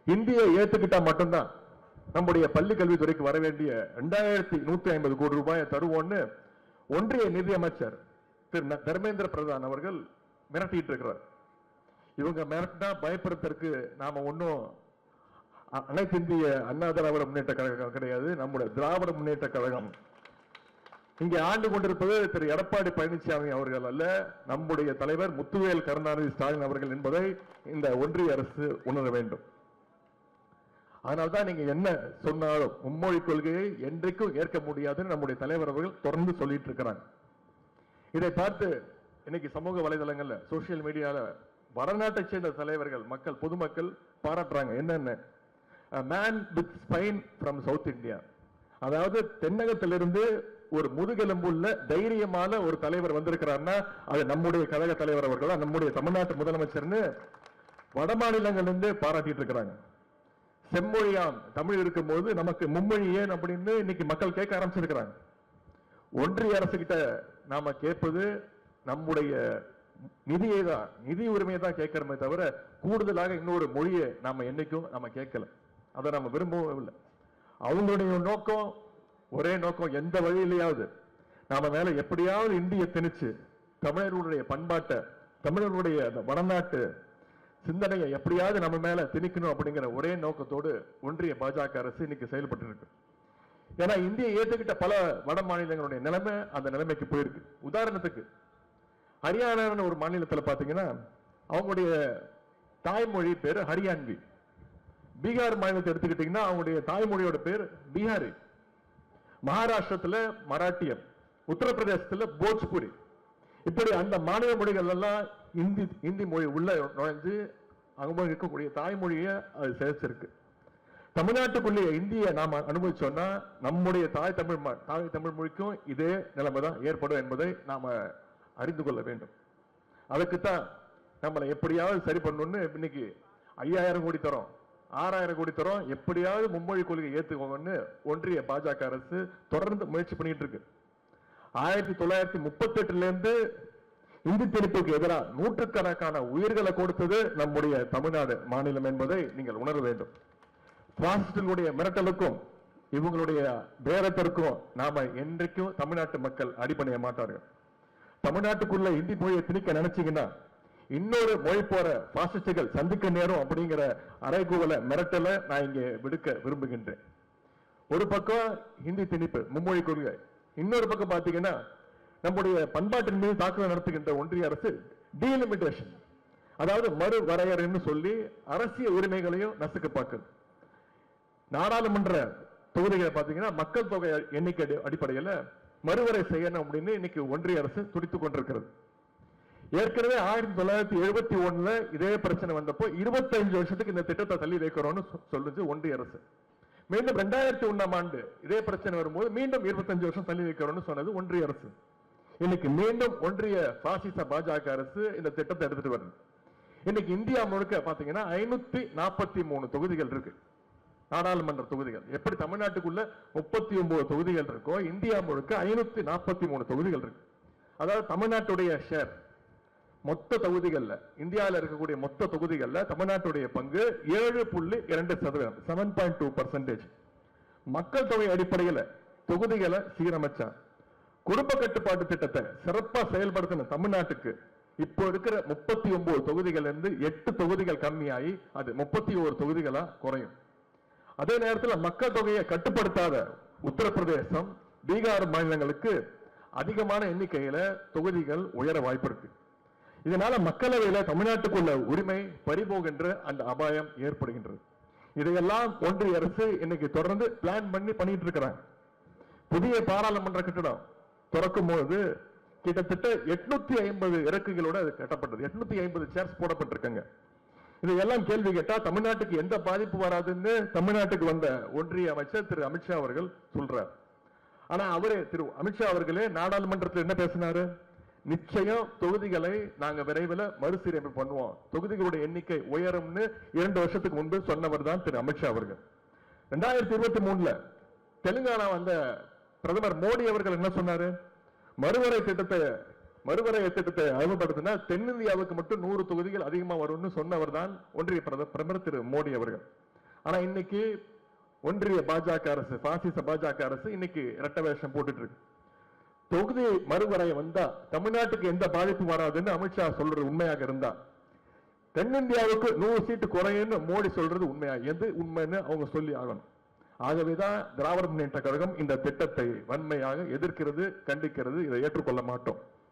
இந்தியை ஏத்துக்கிட்டா மட்டும்தான் நம்முடைய பள்ளி கல்வித்துறைக்கு வர வேண்டிய 2150 கோடி ரூபாயை தருவோம்னு ஒன்றிய நிதியமைச்சர் திரு தர்மேந்திர பிரதான் அவர்கள் மிரட்டிட்டு இருக்கிறார். இவங்க மிரட்டினா பயப்படுறதற்கு நாம ஒன்னும் அனைத்து இந்திய அண்ணா திராவிட முன்னேற்ற கழகம் கிடையாது, நம்முடைய திராவிட முன்னேற்ற கழகம். இங்கே ஆண்டு கொண்டிருப்பது திரு எடப்பாடி பழனிசாமி அவர்கள் அல்ல, நம்முடைய தலைவர் முத்துவேல் கருணாநிதி ஸ்டாலின் அவர்கள் என்பதை இந்த ஒன்றிய அரசு உணர வேண்டும். அதனால்தான் நீங்க என்ன சொன்னாலும் மும்மொழி கொள்கையை என்றைக்கும் ஏற்க முடியாதுன்னு நம்முடைய தலைவர் அவர்கள் தொடர்ந்து சொல்லிட்டு இருக்கிறாங்க. இதை பார்த்து இன்னைக்கு சமூக வலைதளங்கள்ல சோசியல் மீடியால வடநாட்டை சேர்ந்த தலைவர்கள் மக்கள் பொதுமக்கள் பாராட்டுறாங்க. என்னென்ன man with spine from south India, அதாவது தென்னகத்திலிருந்து ஒரு முதுகெலும்புள்ள தைரியமான ஒரு தலைவர் வந்திருக்கிறார்னா அது நம்முடைய கழக தலைவர் அவர்கள் தான், நம்முடைய தமிழ்நாட்டு முதலமைச்சர்னு வட மாநிலங்களிலிருந்து பாராட்டிட்டு இருக்கிறாங்க. செம்மொழியாம் தமிழ் இருக்கும் போது நமக்கு மும்மொழி ஏன் அப்படின்னு இன்னைக்கு மக்கள் கேட்க ஆரம்பிச்சிருக்கிறாங்க. ஒன்றிய அரசு கிட்ட நாம கேட்பது நம்முடைய நிதியை தான், நிதி உரிமையை தான் கேட்கிறோமே தவிர கூடுதலாக இன்னொரு மொழியை நாம என்னைக்கும் நம்ம கேட்கல, அதை நம்ம விரும்பவும் இல்லை. அவங்களுடைய நோக்கம் ஒரே நோக்கம், எந்த வழியிலேயாவது நாம மேல எப்படியாவது இந்திய திணிச்சு தமிழர்களுடைய பண்பாட்டை தமிழர்களுடைய வடநாட்டு சிந்தனையை எப்படியாவது நம்ம மேல திணிக்கணும் அப்படிங்கிற ஒரே நோக்கத்தோடு ஒன்றிய பாஜக அரசு இன்னைக்கு செயல்பட்டு இருக்கு. ஏன்னா இந்தியை ஏற்றுக்கிட்ட பல வட மாநிலங்களுடைய நிலைமை அந்த நிலைமைக்கு போயிருக்கு. உதாரணத்துக்கு ஹரியானா ஒரு மாநிலத்தில் பாத்தீங்கன்னா அவங்களுடைய தாய்மொழி பேரு ஹரியான்வி. பீகார் மாநிலத்தை எடுத்துக்கிட்டீங்கன்னா அவங்களுடைய தாய்மொழியோட பேர் பீகாரி. மகாராஷ்டிரத்துல மராட்டியம், உத்தரப்பிரதேசத்துல போஜ்புரி, இப்படி அந்த மாநில மொழிகள் எல்லாம் இந்தி மொழி உள்ள நுழைஞ்சு அங்க இருக்கக்கூடிய தாய்மொழியை அது சேர்த்திருக்கு. தமிழ்நாட்டுக்குள்ளே இந்திய நாம அனுபவிச்சோம்னா நம்முடைய தாய் தமிழ் மொழிக்கும் இதே நிலைமை தான் ஏற்படும் என்பதை நாம அறிந்து கொள்ள வேண்டும். அதுக்குத்தான் நம்மளை எப்படியாவது சரி பண்ணணும்னு இன்னைக்கு 5000 கோடி தரோம், 6000 கோடி தரோம், எப்படியாவது மும்மொழி கொள்கை ஏத்துக்கோங்கன்னு ஒன்றிய பாஜக அரசு தொடர்ந்து முயற்சி பண்ணிட்டு இருக்கு. 1938 இருந்து இந்தி திணிப்புக்கு எதிராக நூற்றுக்கணக்கான உயிர்களை கொடுத்தது நம்முடைய தமிழ்நாடு மாநிலம் என்பதை நீங்கள் உணர வேண்டும். பாசிஸ்டுடைய மிரட்டலுக்கும் இவங்களுடைய பேரத்திற்கும் நாம என்றைக்கும் தமிழ்நாட்டு மக்கள் அடிபணிய மாட்டார்கள். தமிழ்நாட்டுக்குள்ள இந்தி மொழியை திணிக்க நினைச்சீங்கன்னா இன்னொரு மொழி போற பாசிஸ்டுகள் சந்திக்க நேரம் அப்படிங்கிற அறைகூவல மிரட்டல நான் இங்கே விடுக்க விரும்புகின்றேன். ஒரு பக்கம் ஹிந்தி திணிப்பு மும்மொழி கொள்கை, இன்னொரு பக்கம் பாத்தீங்கன்னா நம்முடைய பண்பாட்டின் மீது தாக்குதல் நடத்துகின்ற ஒன்றிய அரசு டீலிமிட்டேஷன், அதாவது மறு வரையறைன்னு சொல்லி அரசியல் உரிமைகளையும் நசுக்க பார்க்குது. நாடாளுமன்ற தொகுதிகளை பாத்தீங்கன்னா மக்கள் தொகை எண்ணிக்கை அடிப்படையில் மறுவரை செய்யணும் அப்படின்னு இன்னைக்கு ஒன்றிய அரசு துடித்துக் கொண்டிருக்கிறது. ஏற்கனவே 1971 இதே பிரச்சனை வந்தப்போ 25 வருஷத்துக்கு இந்த திட்டத்தை தள்ளி வைக்கிறோம்னு சொல்லுச்சு ஒன்றிய அரசு. மீண்டும் 2001 ஆண்டு இதே பிரச்சனை வரும்போது மீண்டும் 25 வருஷம் தள்ளி வைக்கிறோம்னு சொன்னது ஒன்றிய அரசு. இன்னைக்கு மீண்டும் ஒன்றிய பாசிச பாஜக அரசு இந்த திட்டத்தை எடுத்துட்டு வருது. இன்னைக்கு இந்தியா முழுக்க பாத்தீங்கன்னா 543 தொகுதிகள் இருக்கு, நாடாளுமன்ற தொகுதிகள். எப்படி தமிழ்நாட்டுக்குள்ள 39 தொகுதிகள் இருக்கோ இந்தியா முழுக்க 543 தொகுதிகள் இருக்கு. அதாவது தமிழ்நாட்டுடைய ஷேர் மொத்த தொகுதிகள்ல, இந்தியாவில் இருக்கக்கூடிய மொத்த தொகுதிகள்ல தமிழ்நாட்டுடைய பங்கு 7.2%, 7.2%. மக்கள் தொகை அடிப்படையில் தொகுதிகளை சீரமைச்சான். குடும்ப கட்டுப்பாட்டு திட்டத்தை சிறப்பா செயல்படுத்தின தமிழ்நாட்டுக்கு இப்போ இருக்கிற 39 தொகுதிகள் இருந்து 8 தொகுதிகள் கம்மியாகி அது 31 தொகுதிகளா குறையும். அதே நேரத்தில் மக்கள் தொகையை கட்டுப்படுத்தாத உத்தரப்பிரதேசம், பீகார் மாநிலங்களுக்கு அதிகமான எண்ணிக்கையில தொகுதிகள் உயர வாய்ப்பு இருக்கு. இதனால மக்களவையில தமிழ்நாட்டுக்குள்ள உரிமை பறிபோகின்ற அந்த அபாயம் ஏற்படுகின்றது. இதையெல்லாம் ஒன்றிய அரசு இன்னைக்கு தொடர்ந்து பிளான் பண்ணிட்டு இருக்கிறாங்க. புதிய பாராளுமன்ற கட்டிடம் திறக்கும் போது கிட்டத்தட்ட 850 இறக்குகளோட அது கட்டப்பட்டது. 850 சேர்ஸ் போடப்பட்டிருக்காங்க. இதையெல்லாம் கேள்வி கேட்டா தமிழ்நாட்டுக்கு எந்த பாதிப்பு வராதுன்னு தமிழ்நாட்டுக்கு வந்த ஒன்றிய அமைச்சர் திரு அமித்ஷா அவர்கள் சொல்றார். ஆனா அவரே திரு அமித்ஷா அவர்களே நாடாளுமன்றத்தில் என்ன பேசினாரு? நிச்சயம் தொகுதிகளை நாங்க விரைவில் மறுசீரமைப்பு பண்ணுவோம், தொகுதிகளுடைய எண்ணிக்கை உயரும்னு 2 வருஷத்துக்கு முன்பு சொன்னவர் தான் திரு அமித்ஷா அவர்கள். 2023 தெலுங்கானா வந்த பிரதமர் மோடி அவர்கள் என்ன சொன்னாரு? மறுவரை திட்டத்தை அறிமுகப்படுத்தினா தென்னிந்தியாவுக்கு மட்டும் 100 தொகுதிகள் அதிகமா வரும்னு சொன்னவர் தான் ஒன்றிய பிரதமர் திரு மோடி அவர்கள். ஆனா இன்னைக்கு ஒன்றிய பாஜக அரசு, பாசிச பாஜக அரசு இன்னைக்கு இரட்டை வேஷம் போட்டுட்டு இருக்கு. தொகுதி மறுவரைய வந்தா தமிழ்நாட்டுக்கு எந்த பாதிப்பு வராதுன்னு அமித்ஷா சொல்றது உண்மையாக இருந்தா, தென்னிந்தியாவுக்கு 100 சீட்டு குறையுன்னு மோடி சொல்றது உண்மையா? எது உண்மைன்னு அவங்க சொல்லி ஆகணும். ஆகவேதான் திராவிட முன்னேற்ற கழகம் இந்த திட்டத்தை வன்மையாக எதிர்க்கிறது, கண்டிக்கிறது. இதை ஏற்றுக்கொள்ள மாட்டோம்.